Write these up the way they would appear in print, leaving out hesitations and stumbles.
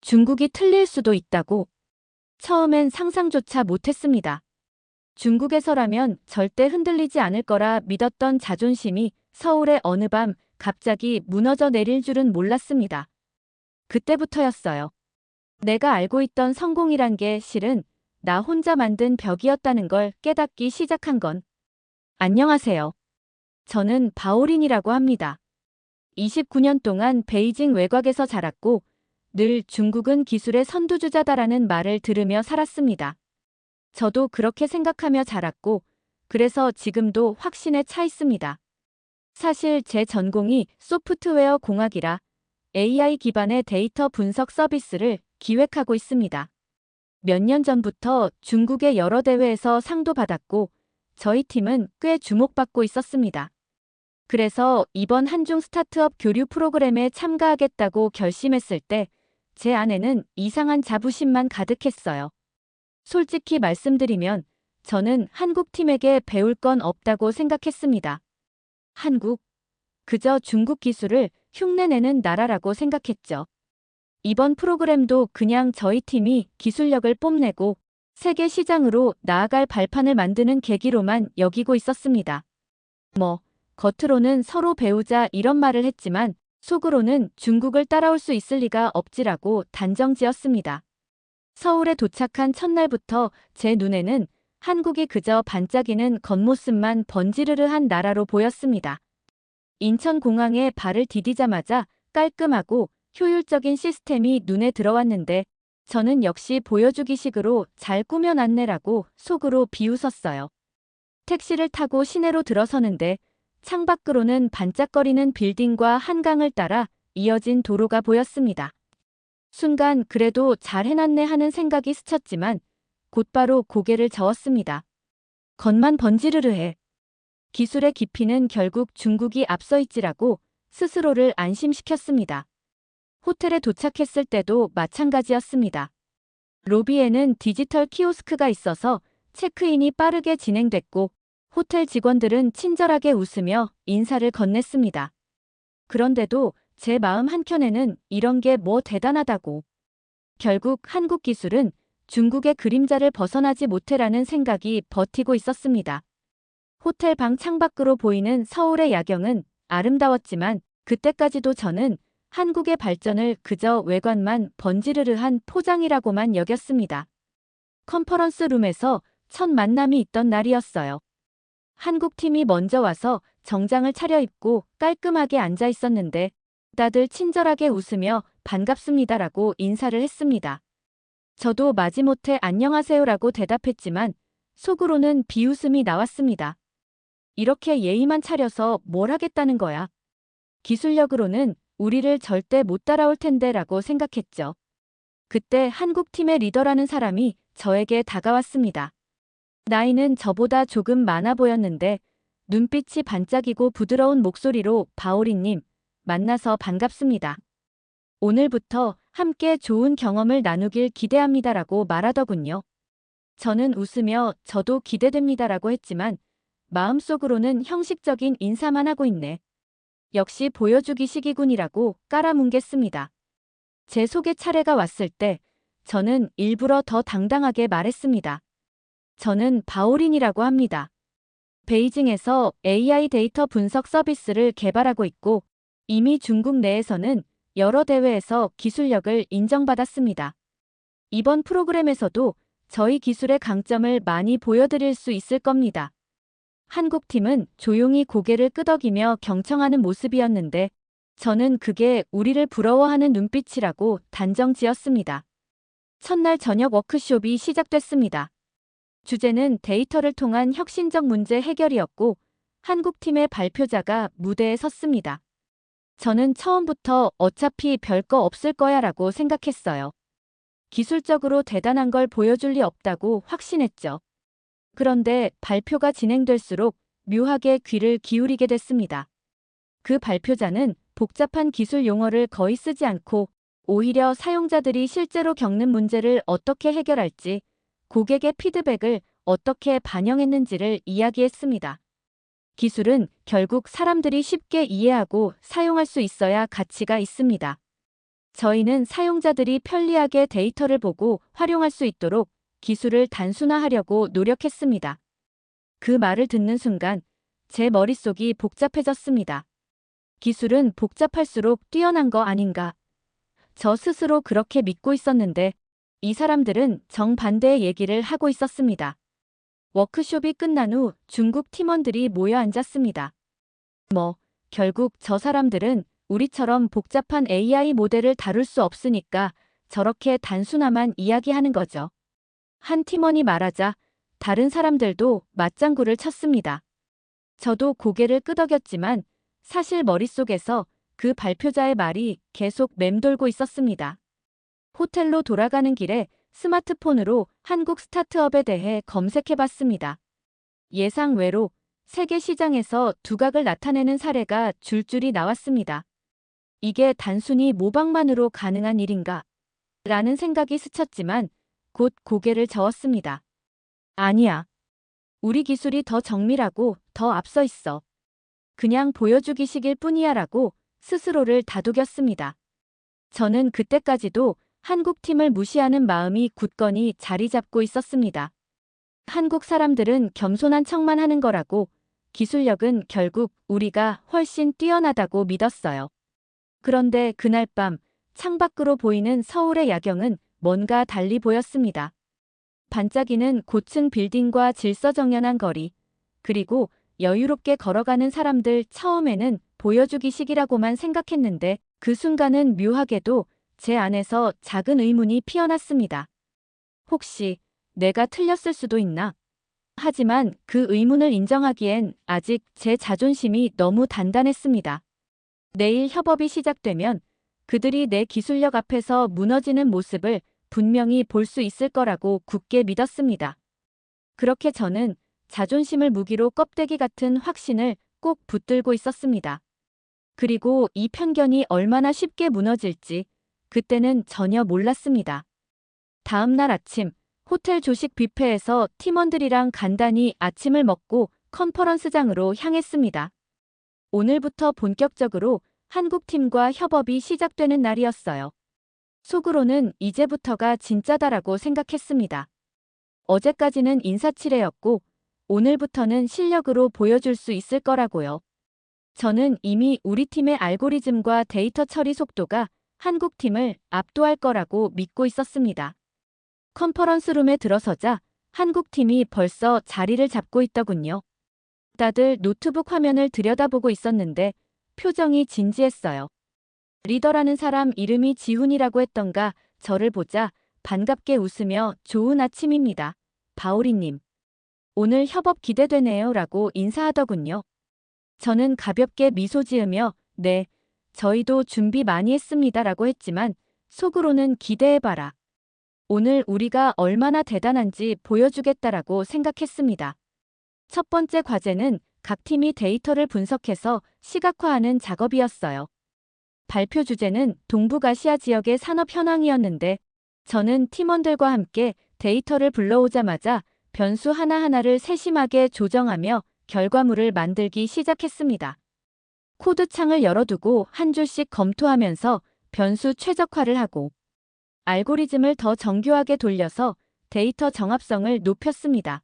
중국이 틀릴 수도 있다고. 처음엔 상상조차 못했습니다. 중국에서라면 절대 흔들리지 않을 거라 믿었던 자존심이 서울의 어느 밤 갑자기 무너져 내릴 줄은 몰랐습니다. 그때부터였어요. 내가 알고 있던 성공이란 게 실은 나 혼자 만든 벽이었다는 걸 깨닫기 시작한 건. 안녕하세요. 저는 바오린이라고 합니다. 29년 동안 베이징 외곽에서 자랐고 늘 중국은 기술의 선두주자다라는 말을 들으며 살았습니다. 저도 그렇게 생각하며 자랐고 그래서 지금도 확신에 차 있습니다. 사실 제 전공이 소프트웨어 공학이라 AI 기반의 데이터 분석 서비스를 기획하고 있습니다. 몇 년 전부터 중국의 여러 대회에서 상도 받았고 저희 팀은 꽤 주목받고 있었습니다. 그래서 이번 한중 스타트업 교류 프로그램에 참가하겠다고 결심했을 때 제 안에는 이상한 자부심만 가득했어요. 솔직히 말씀드리면 저는 한국 팀에게 배울 건 없다고 생각했습니다. 한국, 그저 중국 기술을 흉내내는 나라라고 생각했죠. 이번 프로그램도 그냥 저희 팀이 기술력을 뽐내고 세계 시장으로 나아갈 발판을 만드는 계기로만 여기고 있었습니다. 겉으로는 서로 배우자 이런 말을 했지만 속으로는 중국을 따라올 수 있을 리가 없지라고 단정지었습니다. 서울에 도착한 첫날부터 제 눈에는 한국이 그저 반짝이는 겉모습만 번지르르한 나라로 보였습니다. 인천공항에 발을 디디자마자 깔끔하고 효율적인 시스템이 눈에 들어왔는데 저는 역시 보여주기식으로 잘 꾸며놨네라고 속으로 비웃었어요. 택시를 타고 시내로 들어서는데 창밖으로는 반짝거리는 빌딩과 한강을 따라 이어진 도로가 보였습니다. 순간 그래도 잘 해놨네 하는 생각이 스쳤지만 곧바로 고개를 저었습니다. 겉만 번지르르해. 기술의 깊이는 결국 중국이 앞서 있지라고 스스로를 안심시켰습니다. 호텔에 도착했을 때도 마찬가지였습니다. 로비에는 디지털 키오스크가 있어서 체크인이 빠르게 진행됐고 호텔 직원들은 친절하게 웃으며 인사를 건넸습니다. 그런데도 제 마음 한켠에는 이런 게 뭐 대단하다고. 결국 한국 기술은 중국의 그림자를 벗어나지 못해라는 생각이 버티고 있었습니다. 호텔 방 창밖으로 보이는 서울의 야경은 아름다웠지만 그때까지도 저는 한국의 발전을 그저 외관만 번지르르한 포장이라고만 여겼습니다. 컨퍼런스 룸에서 첫 만남이 있던 날이었어요. 한국 팀이 먼저 와서 정장을 차려입고 깔끔하게 앉아 있었는데 다들 친절하게 웃으며 반갑습니다라고 인사를 했습니다. 저도 마지못해 안녕하세요라고 대답했지만 속으로는 비웃음이 나왔습니다. 이렇게 예의만 차려서 뭘 하겠다는 거야. 기술력으로는 우리를 절대 못 따라올 텐데라고 생각했죠. 그때 한국 팀의 리더라는 사람이 저에게 다가왔습니다. 나이는 저보다 조금 많아 보였는데 눈빛이 반짝이고 부드러운 목소리로 바오리님, 만나서 반갑습니다. 오늘부터 함께 좋은 경험을 나누길 기대합니다라고 말하더군요. 저는 웃으며 저도 기대됩니다라고 했지만 마음속으로는 형식적인 인사만 하고 있네. 역시 보여주기식이군이라고 깔아뭉갰습니다. 제 소개 차례가 왔을 때 저는 일부러 더 당당하게 말했습니다. 저는 바오린이라고 합니다. 베이징에서 AI 데이터 분석 서비스를 개발하고 있고 이미 중국 내에서는 여러 대회에서 기술력을 인정받았습니다. 이번 프로그램에서도 저희 기술의 강점을 많이 보여드릴 수 있을 겁니다. 한국팀은 조용히 고개를 끄덕이며 경청하는 모습이었는데 저는 그게 우리를 부러워하는 눈빛이라고 단정지었습니다. 첫날 저녁 워크숍이 시작됐습니다. 주제는 데이터를 통한 혁신적 문제 해결이었고 한국팀의 발표자가 무대에 섰습니다. 저는 처음부터 어차피 별거 없을 거야 라고 생각했어요. 기술적으로 대단한 걸 보여줄 리 없다고 확신했죠. 그런데 발표가 진행될수록 묘하게 귀를 기울이게 됐습니다. 그 발표자는 복잡한 기술 용어를 거의 쓰지 않고 오히려 사용자들이 실제로 겪는 문제를 어떻게 해결할지, 고객의 피드백을 어떻게 반영했는지를 이야기했습니다. 기술은 결국 사람들이 쉽게 이해하고 사용할 수 있어야 가치가 있습니다. 저희는 사용자들이 편리하게 데이터를 보고 활용할 수 있도록 기술을 단순화하려고 노력했습니다. 그 말을 듣는 순간 제 머릿속이 복잡해졌습니다. 기술은 복잡할수록 뛰어난 거 아닌가? 저 스스로 그렇게 믿고 있었는데 이 사람들은 정반대의 얘기를 하고 있었습니다. 워크숍이 끝난 후 중국 팀원들이 모여 앉았습니다. 결국 저 사람들은 우리처럼 복잡한 AI 모델을 다룰 수 없으니까 저렇게 단순화만 이야기하는 거죠. 한 팀원이 말하자 다른 사람들도 맞장구를 쳤습니다. 저도 고개를 끄덕였지만 사실 머릿속에서 그 발표자의 말이 계속 맴돌고 있었습니다. 호텔로 돌아가는 길에 스마트폰으로 한국 스타트업에 대해 검색해봤습니다. 예상 외로 세계 시장에서 두각을 나타내는 사례가 줄줄이 나왔습니다. 이게 단순히 모방만으로 가능한 일인가? 라는 생각이 스쳤지만 곧 고개를 저었습니다. 아니야. 우리 기술이 더 정밀하고 더 앞서 있어. 그냥 보여주기식일 뿐이야 라고 스스로를 다독였습니다. 저는 그때까지도 한국 팀을 무시하는 마음이 굳건히 자리 잡고 있었습니다. 한국 사람들은 겸손한 척만 하는 거라고 기술력은 결국 우리가 훨씬 뛰어나다고 믿었어요. 그런데 그날 밤 창밖으로 보이는 서울의 야경은 뭔가 달리 보였습니다. 반짝이는 고층 빌딩과 질서정연한 거리, 그리고 여유롭게 걸어가는 사람들 처음에는 보여주기식이라고만 생각했는데 그 순간은 묘하게도 제 안에서 작은 의문이 피어났습니다. 혹시 내가 틀렸을 수도 있나? 하지만 그 의문을 인정하기엔 아직 제 자존심이 너무 단단했습니다. 내일 협업이 시작되면 그들이 내 기술력 앞에서 무너지는 모습을 분명히 볼 수 있을 거라고 굳게 믿었습니다. 그렇게 저는 자존심을 무기로 껍데기 같은 확신을 꼭 붙들고 있었습니다. 그리고 이 편견이 얼마나 쉽게 무너질지 그때는 전혀 몰랐습니다. 다음 날 아침 호텔 조식 뷔페에서 팀원들이랑 간단히 아침을 먹고 컨퍼런스장으로 향했습니다. 오늘부터 본격적으로 한국 팀과 협업이 시작되는 날이었어요. 속으로는 이제부터가 진짜다라고 생각했습니다. 어제까지는 인사치레였고 오늘부터는 실력으로 보여줄 수 있을 거라고요. 저는 이미 우리 팀의 알고리즘과 데이터 처리 속도가 한국 팀을 압도할 거라고 믿고 있었습니다. 컨퍼런스룸에 들어서자 한국 팀이 벌써 자리를 잡고 있더군요. 다들 노트북 화면을 들여다보고 있었는데 표정이 진지했어요. 리더라는 사람 이름이 지훈이라고 했던가 저를 보자 반갑게 웃으며 좋은 아침입니다. 바오리님. 오늘 협업 기대되네요 라고 인사하더군요. 저는 가볍게 미소 지으며 네, 저희도 준비 많이 했습니다 라고 했지만 속으로는 기대해봐라. 오늘 우리가 얼마나 대단한지 보여주겠다라고 생각했습니다. 첫 번째 과제는 각 팀이 데이터를 분석해서 시각화하는 작업이었어요. 발표 주제는 동북아시아 지역의 산업 현황이었는데 저는 팀원들과 함께 데이터를 불러오자마자 변수 하나하나를 세심하게 조정하며 결과물을 만들기 시작했습니다. 코드창을 열어두고 한 줄씩 검토하면서 변수 최적화를 하고 알고리즘을 더 정교하게 돌려서 데이터 정합성을 높였습니다.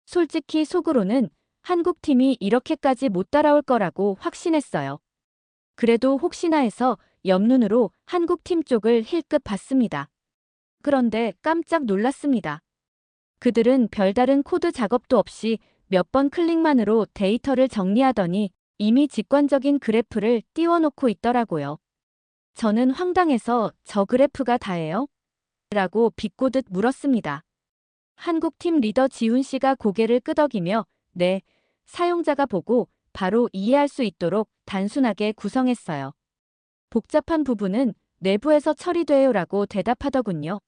솔직히 속으로는 한국 팀이 이렇게까지 못 따라올 거라고 확신했어요. 그래도 혹시나 해서 옆눈으로 한국 팀 쪽을 힐끗 봤습니다. 그런데 깜짝 놀랐습니다. 그들은 별다른 코드 작업도 없이 몇 번 클릭만으로 데이터를 정리하더니 이미 직관적인 그래프를 띄워놓고 있더라고요. 저는 황당해서 저 그래프가 다예요? 라고 비꼬듯 물었습니다. 한국팀 리더 지훈 씨가 고개를 끄덕이며 네, 사용자가 보고 바로 이해할 수 있도록 단순하게 구성했어요. 복잡한 부분은 내부에서 처리돼요 라고 대답하더군요.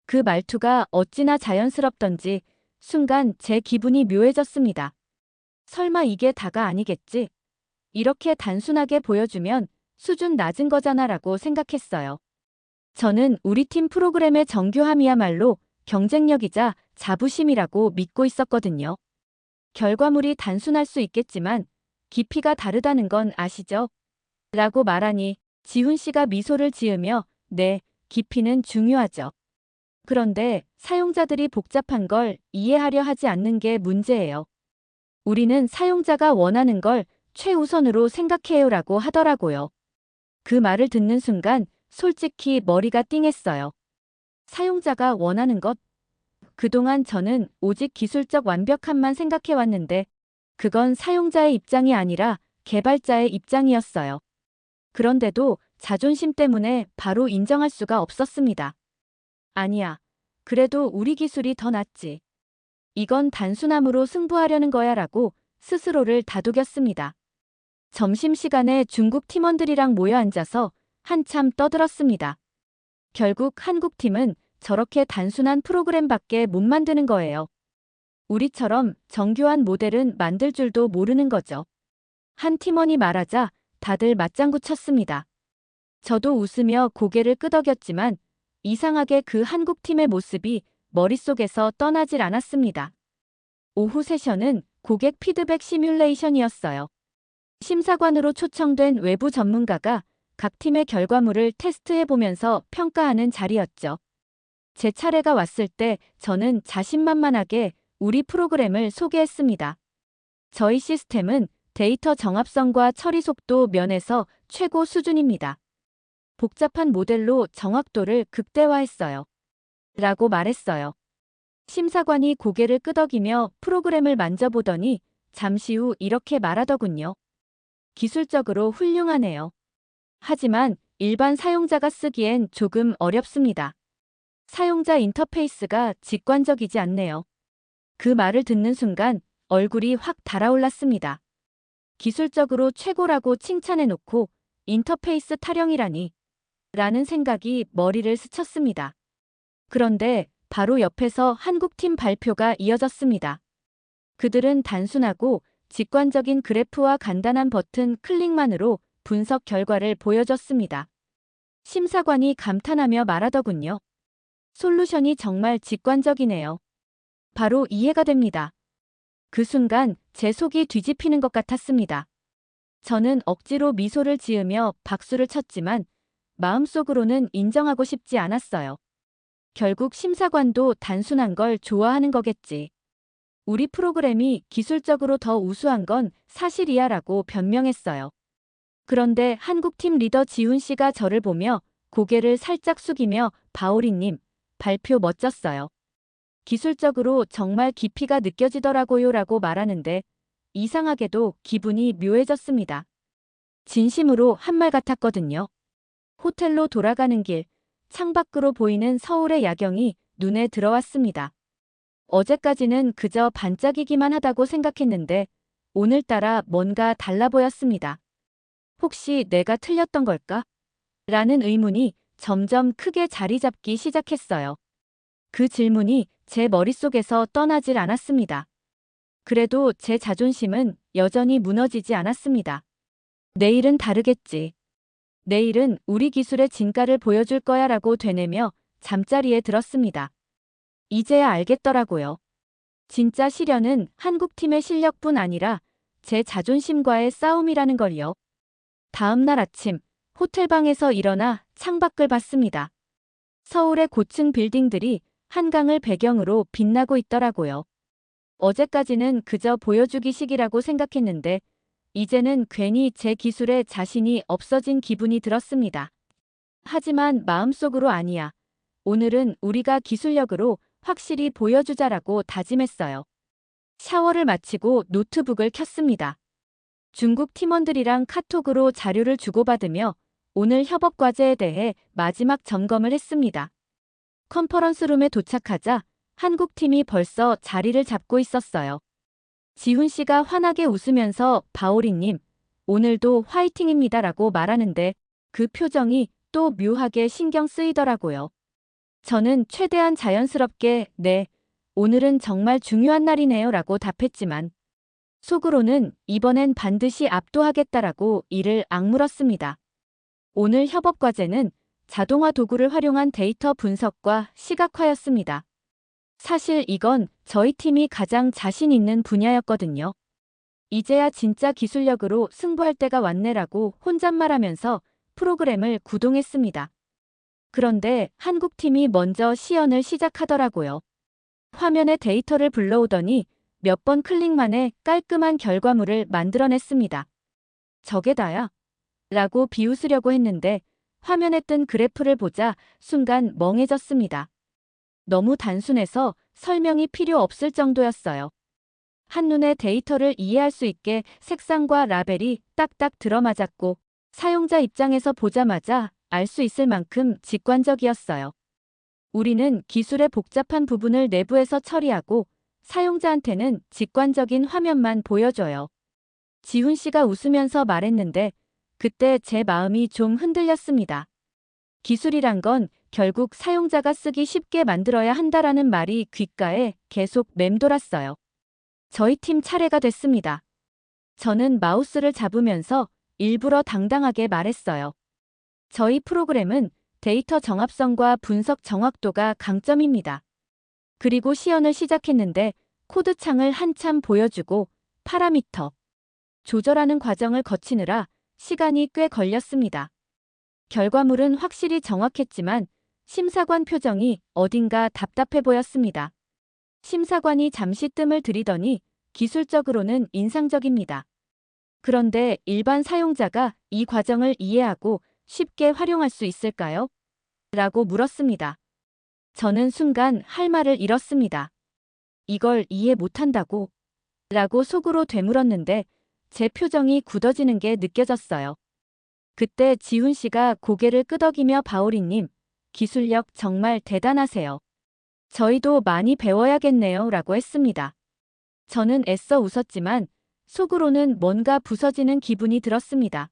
그 말투가 어찌나 자연스럽던지 순간 제 기분이 묘해졌습니다. 설마 이게 다가 아니겠지? 이렇게 단순하게 보여주면 수준 낮은 거잖아 라고 생각했어요. 저는 우리 팀 프로그램의 정교함이야말로 경쟁력이자 자부심이라고 믿고 있었거든요. 결과물이 단순할 수 있겠지만 깊이가 다르다는 건 아시죠? 라고 말하니 지훈 씨가 미소를 지으며 네, 깊이는 중요하죠. 그런데 사용자들이 복잡한 걸 이해하려 하지 않는 게 문제예요. 우리는 사용자가 원하는 걸 최우선으로 생각해요라고 하더라고요. 그 말을 듣는 순간 솔직히 머리가 띵했어요. 사용자가 원하는 것? 그동안 저는 오직 기술적 완벽함만 생각해왔는데 그건 사용자의 입장이 아니라 개발자의 입장이었어요. 그런데도 자존심 때문에 바로 인정할 수가 없었습니다. 아니야. 그래도 우리 기술이 더 낫지. 이건 단순함으로 승부하려는 거야 라고 스스로를 다독였습니다. 점심시간에 중국 팀원들이랑 모여 앉아서 한참 떠들었습니다. 결국 한국 팀은 저렇게 단순한 프로그램밖에 못 만드는 거예요. 우리처럼 정교한 모델은 만들 줄도 모르는 거죠. 한 팀원이 말하자 다들 맞장구 쳤습니다. 저도 웃으며 고개를 끄덕였지만 이상하게 그 한국 팀의 모습이 머릿속에서 떠나질 않았습니다. 오후 세션은 고객 피드백 시뮬레이션이었어요. 심사관으로 초청된 외부 전문가가 각 팀의 결과물을 테스트해보면서 평가하는 자리였죠. 제 차례가 왔을 때 저는 자신만만하게 우리 프로그램을 소개했습니다. 저희 시스템은 데이터 정합성과 처리 속도 면에서 최고 수준입니다. 복잡한 모델로 정확도를 극대화했어요. 라고 말했어요. 심사관이 고개를 끄덕이며 프로그램을 만져보더니 잠시 후 이렇게 말하더군요. 기술적으로 훌륭하네요. 하지만 일반 사용자가 쓰기엔 조금 어렵습니다. 사용자 인터페이스가 직관적이지 않네요. 그 말을 듣는 순간 얼굴이 확 달아올랐습니다. 기술적으로 최고라고 칭찬해놓고 인터페이스 타령이라니 라는 생각이 머리를 스쳤습니다. 그런데 바로 옆에서 한국팀 발표가 이어졌습니다. 그들은 단순하고 직관적인 그래프와 간단한 버튼 클릭만으로 분석 결과를 보여줬습니다. 심사관이 감탄하며 말하더군요. 솔루션이 정말 직관적이네요. 바로 이해가 됩니다. 그 순간 제 속이 뒤집히는 것 같았습니다. 저는 억지로 미소를 지으며 박수를 쳤지만 마음속으로는 인정하고 싶지 않았어요. 결국 심사관도 단순한 걸 좋아하는 거겠지. 우리 프로그램이 기술적으로 더 우수한 건 사실이야 라고 변명했어요. 그런데 한국팀 리더 지훈 씨가 저를 보며 고개를 살짝 숙이며 바오리님, 발표 멋졌어요. 기술적으로 정말 깊이가 느껴지더라고요 라고 말하는데 이상하게도 기분이 묘해졌습니다. 진심으로 한 말 같았거든요. 호텔로 돌아가는 길, 창밖으로 보이는 서울의 야경이 눈에 들어왔습니다. 어제까지는 그저 반짝이기만 하다고 생각했는데 오늘따라 뭔가 달라 보였습니다. 혹시 내가 틀렸던 걸까? 라는 의문이 점점 크게 자리 잡기 시작했어요. 그 질문이 제 머릿속에서 떠나질 않았습니다. 그래도 제 자존심은 여전히 무너지지 않았습니다. 내일은 다르겠지. 내일은 우리 기술의 진가를 보여줄 거야 라고 되뇌며 잠자리에 들었습니다. 이제야 알겠더라고요. 진짜 시련은 한국팀의 실력뿐 아니라 제 자존심과의 싸움이라는 걸요. 다음 날 아침 호텔방에서 일어나 창밖을 봤습니다. 서울의 고층 빌딩들이 한강을 배경으로 빛나고 있더라고요. 어제까지는 그저 보여주기식이라고 생각했는데 이제는 괜히 제 기술에 자신이 없어진 기분이 들었습니다. 하지만 마음속으로 아니야. 오늘은 우리가 기술력으로 확실히 보여주자라고 다짐했어요. 샤워를 마치고 노트북을 켰습니다. 중국 팀원들이랑 카톡으로 자료를 주고받으며 오늘 협업 과제에 대해 마지막 점검을 했습니다. 컨퍼런스룸에 도착하자 한국 팀이 벌써 자리를 잡고 있었어요. 지훈 씨가 환하게 웃으면서 바오리님, 오늘도 화이팅입니다 라고 말하는데 그 표정이 또 묘하게 신경 쓰이더라고요. 저는 최대한 자연스럽게 네, 오늘은 정말 중요한 날이네요 라고 답했지만 속으로는 이번엔 반드시 압도하겠다라고 이를 악물었습니다. 오늘 협업 과제는 자동화 도구를 활용한 데이터 분석과 시각화였습니다. 사실 이건 저희 팀이 가장 자신 있는 분야였거든요. 이제야 진짜 기술력으로 승부할 때가 왔네라고 혼잣말하면서 프로그램을 구동했습니다. 그런데 한국팀이 먼저 시연을 시작하더라고요. 화면에 데이터를 불러오더니 몇 번 클릭 만에 깔끔한 결과물을 만들어냈습니다. 저게 다야? 라고 비웃으려고 했는데 화면에 뜬 그래프를 보자 순간 멍해졌습니다. 너무 단순해서 설명이 필요 없을 정도였어요. 한눈에 데이터를 이해할 수 있게 색상과 라벨이 딱딱 들어맞았고 사용자 입장에서 보자마자 알 수 있을 만큼 직관적이었어요. 우리는 기술의 복잡한 부분을 내부에서 처리하고 사용자한테는 직관적인 화면만 보여줘요. 지훈 씨가 웃으면서 말했는데 그때 제 마음이 좀 흔들렸습니다. 기술이란 건 결국 사용자가 쓰기 쉽게 만들어야 한다라는 말이 귓가에 계속 맴돌았어요. 저희 팀 차례가 됐습니다. 저는 마우스를 잡으면서 일부러 당당하게 말했어요. 저희 프로그램은 데이터 정합성과 분석 정확도가 강점입니다. 그리고 시연을 시작했는데 코드창을 한참 보여주고 파라미터 조절하는 과정을 거치느라 시간이 꽤 걸렸습니다. 결과물은 확실히 정확했지만 심사관 표정이 어딘가 답답해 보였습니다. 심사관이 잠시 뜸을 들이더니 기술적으로는 인상적입니다. 그런데 일반 사용자가 이 과정을 이해하고 쉽게 활용할 수 있을까요? 라고 물었습니다. 저는 순간 할 말을 잃었습니다. 이걸 이해 못한다고? 라고 속으로 되물었는데 제 표정이 굳어지는 게 느껴졌어요. 그때 지훈 씨가 고개를 끄덕이며 바오리님, 기술력 정말 대단하세요. 저희도 많이 배워야겠네요. 라고 했습니다. 저는 애써 웃었지만 속으로는 뭔가 부서지는 기분이 들었습니다.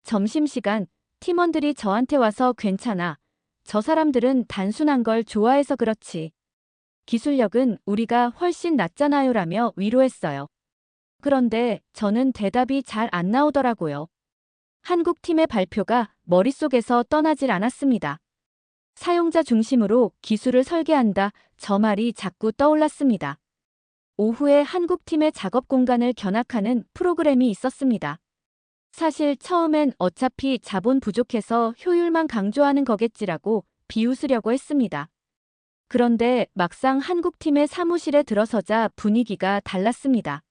점심시간 팀원들이 저한테 와서 괜찮아. 저 사람들은 단순한 걸 좋아해서 그렇지. 기술력은 우리가 훨씬 낫잖아요. 라며 위로했어요. 그런데 저는 대답이 잘 안 나오더라고요. 한국팀의 발표가 머릿속에서 떠나질 않았습니다. 사용자 중심으로 기술을 설계한다. 저 말이 자꾸 떠올랐습니다. 오후에 한국팀의 작업 공간을 견학하는 프로그램이 있었습니다. 사실 처음엔 어차피 자본 부족해서 효율만 강조하는 거겠지라고 비웃으려고 했습니다. 그런데 막상 한국팀의 사무실에 들어서자 분위기가 달랐습니다.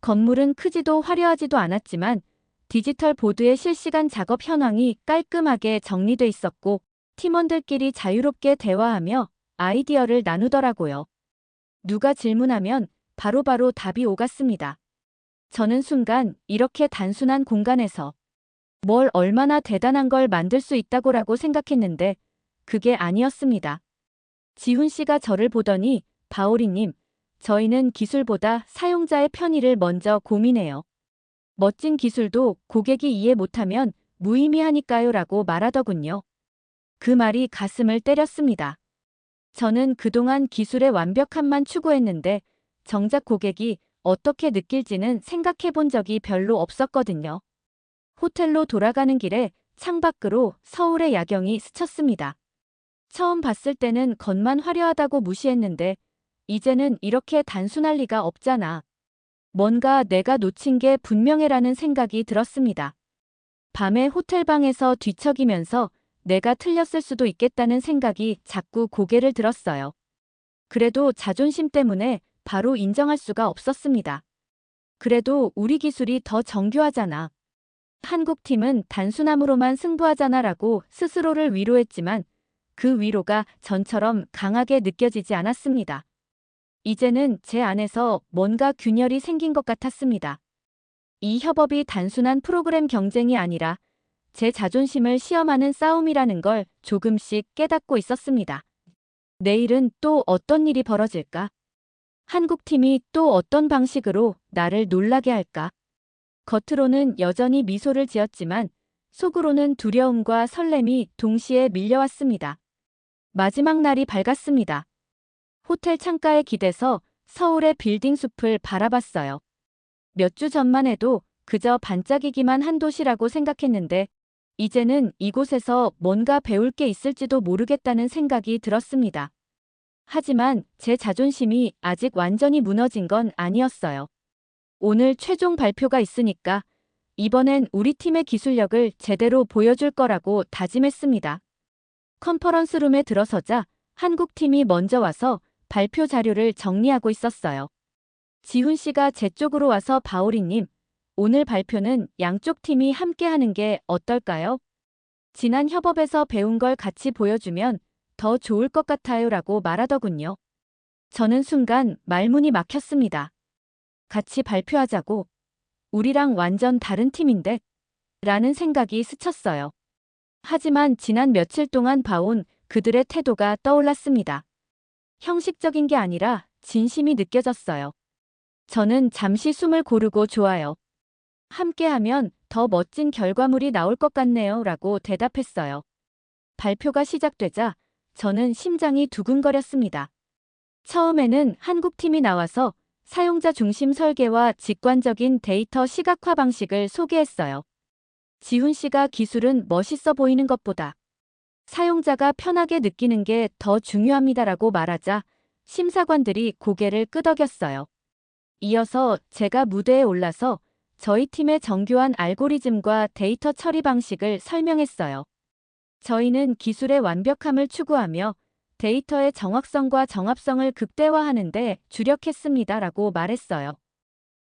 건물은 크지도 화려하지도 않았지만 디지털 보드의 실시간 작업 현황이 깔끔하게 정리돼 있었고 팀원들끼리 자유롭게 대화하며 아이디어를 나누더라고요. 누가 질문하면 바로바로 답이 오갔습니다. 저는 순간 이렇게 단순한 공간에서 뭘 얼마나 대단한 걸 만들 수 있다고라고 생각했는데 그게 아니었습니다. 지훈 씨가 저를 보더니 바오리님, 저희는 기술보다 사용자의 편의를 먼저 고민해요. 멋진 기술도 고객이 이해 못하면 무의미하니까요 라고 말하더군요. 그 말이 가슴을 때렸습니다. 저는 그동안 기술의 완벽함만 추구했는데 정작 고객이 어떻게 느낄지는 생각해 본 적이 별로 없었거든요. 호텔로 돌아가는 길에 창밖으로 서울의 야경이 스쳤습니다. 처음 봤을 때는 겉만 화려하다고 무시했는데 이제는 이렇게 단순할 리가 없잖아. 뭔가 내가 놓친 게 분명해라는 생각이 들었습니다. 밤에 호텔방에서 뒤척이면서 내가 틀렸을 수도 있겠다는 생각이 자꾸 고개를 들었어요. 그래도 자존심 때문에 바로 인정할 수가 없었습니다. 그래도 우리 기술이 더 정교하잖아. 한국팀은 단순함으로만 승부하잖아라고 스스로를 위로했지만 그 위로가 전처럼 강하게 느껴지지 않았습니다. 이제는 제 안에서 뭔가 균열이 생긴 것 같았습니다. 이 협업이 단순한 프로그램 경쟁이 아니라 제 자존심을 시험하는 싸움이라는 걸 조금씩 깨닫고 있었습니다. 내일은 또 어떤 일이 벌어질까? 한국팀이 또 어떤 방식으로 나를 놀라게 할까? 겉으로는 여전히 미소를 지었지만 속으로는 두려움과 설렘이 동시에 밀려왔습니다. 마지막 날이 밝았습니다. 호텔 창가에 기대서 서울의 빌딩 숲을 바라봤어요. 몇 주 전만 해도 그저 반짝이기만 한 도시라고 생각했는데 이제는 이곳에서 뭔가 배울 게 있을지도 모르겠다는 생각이 들었습니다. 하지만 제 자존심이 아직 완전히 무너진 건 아니었어요. 오늘 최종 발표가 있으니까 이번엔 우리 팀의 기술력을 제대로 보여줄 거라고 다짐했습니다. 컨퍼런스룸에 들어서자 한국 팀이 먼저 와서 발표 자료를 정리하고 있었어요. 지훈 씨가 제 쪽으로 와서 바오리님, 오늘 발표는 양쪽 팀이 함께 하는 게 어떨까요? 지난 협업에서 배운 걸 같이 보여주면 더 좋을 것 같아요 라고 말하더군요. 저는 순간 말문이 막혔습니다. 같이 발표하자고? 우리랑 완전 다른 팀인데? 라는 생각이 스쳤어요. 하지만 지난 며칠 동안 봐온 그들의 태도가 떠올랐습니다. 형식적인 게 아니라 진심이 느껴졌어요. 저는 잠시 숨을 고르고 좋아요. 함께하면 더 멋진 결과물이 나올 것 같네요 라고 대답했어요. 발표가 시작되자 저는 심장이 두근거렸습니다. 처음에는 한국팀이 나와서 사용자 중심 설계와 직관적인 데이터 시각화 방식을 소개했어요. 지훈 씨가 기술은 멋있어 보이는 것보다 사용자가 편하게 느끼는 게 더 중요합니다라고 말하자 심사관들이 고개를 끄덕였어요. 이어서 제가 무대에 올라서 저희 팀의 정교한 알고리즘과 데이터 처리 방식을 설명했어요. 저희는 기술의 완벽함을 추구하며 데이터의 정확성과 정합성을 극대화하는 데 주력했습니다라고 말했어요.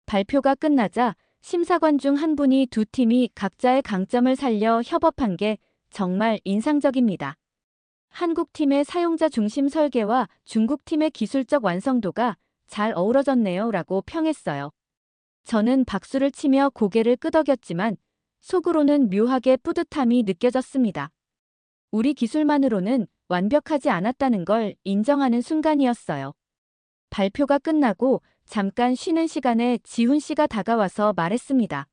발표가 끝나자 심사관 중 한 분이 두 팀이 각자의 강점을 살려 협업한 게 정말 인상적입니다. 한국 팀의 사용자 중심 설계와 중국 팀의 기술적 완성도가 잘 어우러졌네요 라고 평했어요. 저는 박수를 치며 고개를 끄덕였지만 속으로는 묘하게 뿌듯함이 느껴졌습니다. 우리 기술만으로는 완벽하지 않았다는 걸 인정하는 순간이었어요. 발표가 끝나고 잠깐 쉬는 시간에 지훈 씨가 다가와서 말했습니다.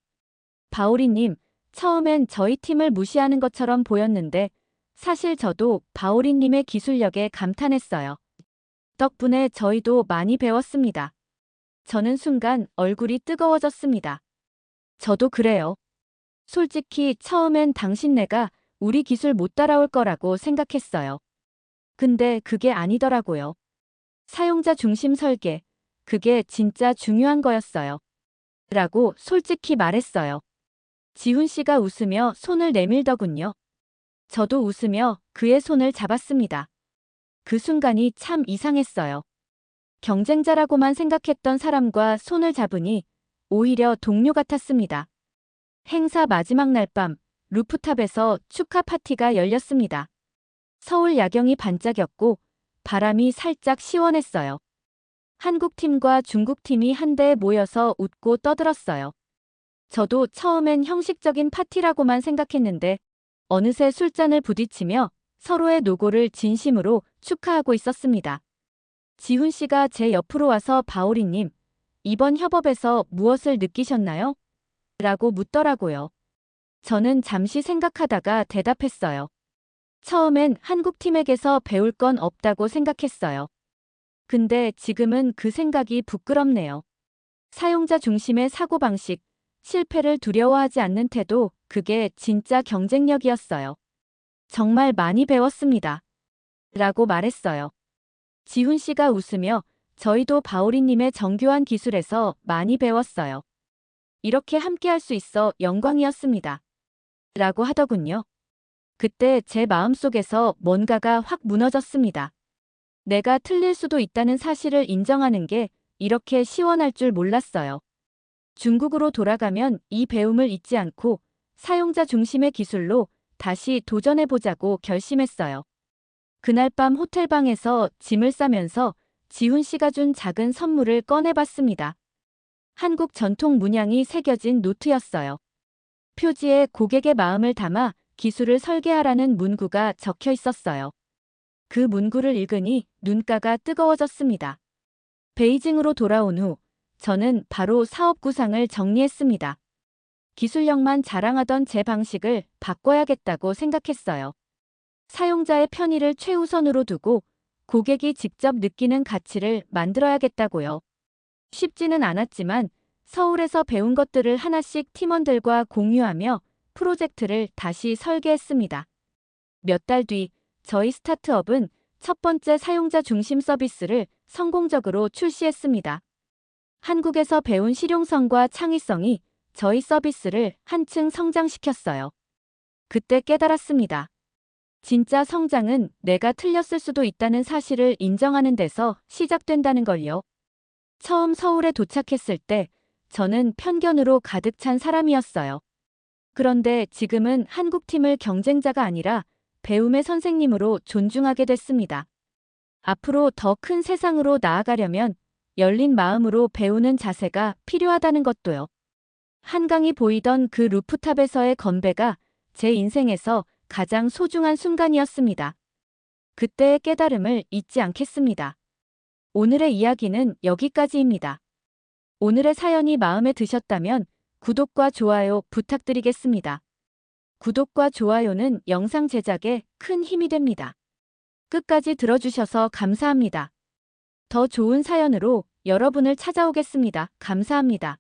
바오리님, 처음엔 저희 팀을 무시하는 것처럼 보였는데 사실 저도 바오리님의 기술력에 감탄했어요. 덕분에 저희도 많이 배웠습니다. 저는 순간 얼굴이 뜨거워졌습니다. 저도 그래요. 솔직히 처음엔 당신네가 우리 기술 못 따라올 거라고 생각했어요. 근데 그게 아니더라고요. 사용자 중심 설계, 그게 진짜 중요한 거였어요. 라고 솔직히 말했어요. 지훈 씨가 웃으며 손을 내밀더군요. 저도 웃으며 그의 손을 잡았습니다. 그 순간이 참 이상했어요. 경쟁자라고만 생각했던 사람과 손을 잡으니 오히려 동료 같았습니다. 행사 마지막 날 밤, 루프탑에서 축하 파티가 열렸습니다. 서울 야경이 반짝였고 바람이 살짝 시원했어요. 한국팀과 중국팀이 한데에 모여서 웃고 떠들었어요. 저도 처음엔 형식적인 파티라고만 생각했는데 어느새 술잔을 부딪히며 서로의 노고를 진심으로 축하하고 있었습니다. 지훈 씨가 제 옆으로 와서 바오리님, 이번 협업에서 무엇을 느끼셨나요? 라고 묻더라고요. 저는 잠시 생각하다가 대답했어요. 처음엔 한국팀에게서 배울 건 없다고 생각했어요. 근데 지금은 그 생각이 부끄럽네요. 사용자 중심의 사고방식, 실패를 두려워하지 않는 태도, 그게 진짜 경쟁력이었어요. 정말 많이 배웠습니다. 라고 말했어요. 지훈 씨가 웃으며 저희도 바오리님의 정교한 기술에서 많이 배웠어요. 이렇게 함께할 수 있어 영광이었습니다. 라고 하더군요. 그때 제 마음속에서 뭔가가 확 무너졌습니다. 내가 틀릴 수도 있다는 사실을 인정하는 게 이렇게 시원할 줄 몰랐어요. 중국으로 돌아가면 이 배움을 잊지 않고 사용자 중심의 기술로 다시 도전해보자고 결심했어요. 그날 밤 호텔방에서 짐을 싸면서 지훈 씨가 준 작은 선물을 꺼내봤습니다. 한국 전통 문양이 새겨진 노트였어요. 표지에 고객의 마음을 담아 기술을 설계하라는 문구가 적혀 있었어요. 그 문구를 읽으니 눈가가 뜨거워졌습니다. 베이징으로 돌아온 후 저는 바로 사업 구상을 정리했습니다. 기술력만 자랑하던 제 방식을 바꿔야겠다고 생각했어요. 사용자의 편의를 최우선으로 두고 고객이 직접 느끼는 가치를 만들어야겠다고요. 쉽지는 않았지만 서울에서 배운 것들을 하나씩 팀원들과 공유하며 프로젝트를 다시 설계했습니다. 몇 달 뒤 저희 스타트업은 첫 번째 사용자 중심 서비스를 성공적으로 출시했습니다. 한국에서 배운 실용성과 창의성이 저희 서비스를 한층 성장시켰어요. 그때 깨달았습니다. 진짜 성장은 내가 틀렸을 수도 있다는 사실을 인정하는 데서 시작된다는 걸요. 처음 서울에 도착했을 때 저는 편견으로 가득 찬 사람이었어요. 그런데 지금은 한국팀을 경쟁자가 아니라 배움의 선생님으로 존중하게 됐습니다. 앞으로 더 큰 세상으로 나아가려면 열린 마음으로 배우는 자세가 필요하다는 것도요. 한강이 보이던 그 루프탑에서의 건배가 제 인생에서 가장 소중한 순간이었습니다. 그때의 깨달음을 잊지 않겠습니다. 오늘의 이야기는 여기까지입니다. 오늘의 사연이 마음에 드셨다면 구독과 좋아요 부탁드리겠습니다. 구독과 좋아요는 영상 제작에 큰 힘이 됩니다. 끝까지 들어주셔서 감사합니다. 더 좋은 사연으로 여러분을 찾아오겠습니다. 감사합니다.